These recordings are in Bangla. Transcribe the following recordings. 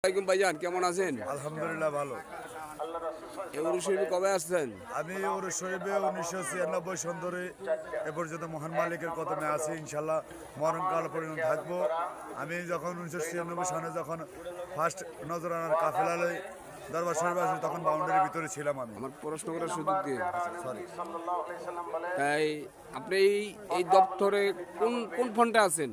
আসসালামু ভাইজান, কেমন আছেন? আলহামদুলিল্লাহ ভালো। এই উরুস শরীফে কবে আসছেন? আমি ওরস শরীফে 1996 সন ধরে এ পর্যন্ত মহান মালিকের কদমে আছি, ইনশাল্লাহ মরণকাল পর্যন্ত থাকবো। আমি যখন 1996 সনে যখন ফার্স্ট নজরানার কাফেলালে দরবার শরীফ আসি তখন বাউন্ডারির ভিতরে ছিলাম আমি। আমার প্রশ্ন করার সুযোগ দিয়ে। সরি, তাই আপনি এই দপ্তরে কোন কোন ফন্টে আছেন?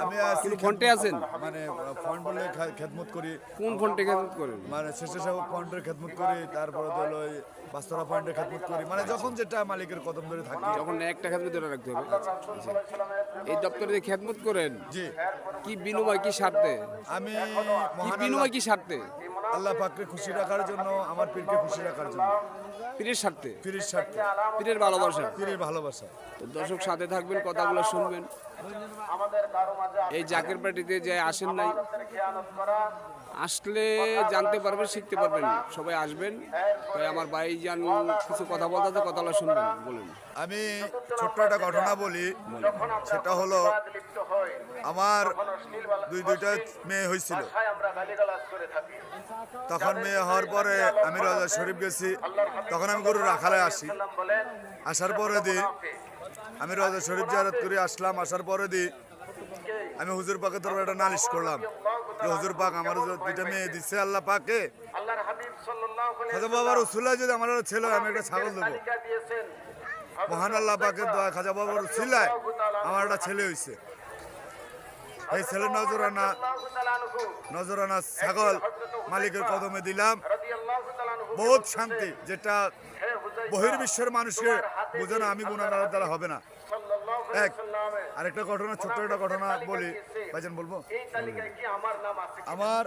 আমি আছি কোন ফন্টে আছেন? মানে ফন্ড বলে খেদমত করি, কোন ফন্টে কাজ করেন? মানে স্বেচ্ছাসেবক ফন্ডের খেদমত করি, তারপরে তো হলো ওই বাস্তরা ফন্ডের খেদমত করি, মানে যখন যেটা মালিকের কদম ধরে থাকি। যখন একটা খেদমত ধরে রাখতে হবে। আচ্ছা। এই দপ্তরে যে খেদমত করেন, জি, কি বিনিময়, কি স্বার্থে? আমি কি মহান বিনিময়, কি স্বার্থে? আল্লাহ পাককে খুশি রাখার জন্য, আমার পীরকে খুশি রাখার জন্য, পীরের স্বার্থে, পীরের স্বার্থে, পীরের ভালোবাসা। পীরের ভালোবাসা। তো দর্শক সাথে থাকবেন, কথাগুলো শুনবেন। এই জাকের পার্টিতে যে আসেন নাই, আসলে জানতে পারবেন, শিখতে পারবেন। সবাই আসবেন। তাই আমার ভাইজান কিছু কথা বলতে, কথাগুলো শুনবেন, বলুন। আমি ছোট্ট একটা ঘটনা বলি, সেটা হলো আমার দুইটা মেয়ে হয়েছিল। তখন মেয়ে হওয়ার পরে আমি রাজা শরীফ গেছি, তখন আমি গরু রাখালে আসি। আসার পরে আমি রাজা শরীফ জিয়ারত করে আসলাম। আসার পরে আমি হুজুর পাকে দরবারে একটা নালিশ করলাম যে হুজুর পাক আমার দুইটা মেয়ে দিচ্ছে আল্লাহ পাকে, খাজা বাবার উসুল্লাহ যদি আমার একটা ছেলে হয়, আমি একটা ছাগল দেবো। মহান আল্লাহ পাকের দয়া, খাজা বাবার উসিলায় আমার একটা ছেলে হয়েছে। এই ছেলে নজরানা ছাগল মালিকের কদমে দিলাম। বহুত শান্তি, যেটা বহির্বিশ্বের মানুষকে বোঝানো আমি গুণাগার দ্বারা হবে না। আরেকটা ঘটনা, ছোট্ট একটা ঘটনা বলি ভাইজান, বলবো? আমার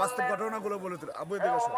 বাস্তব ঘটনাগুলো বলে আবু এদিকে আসো।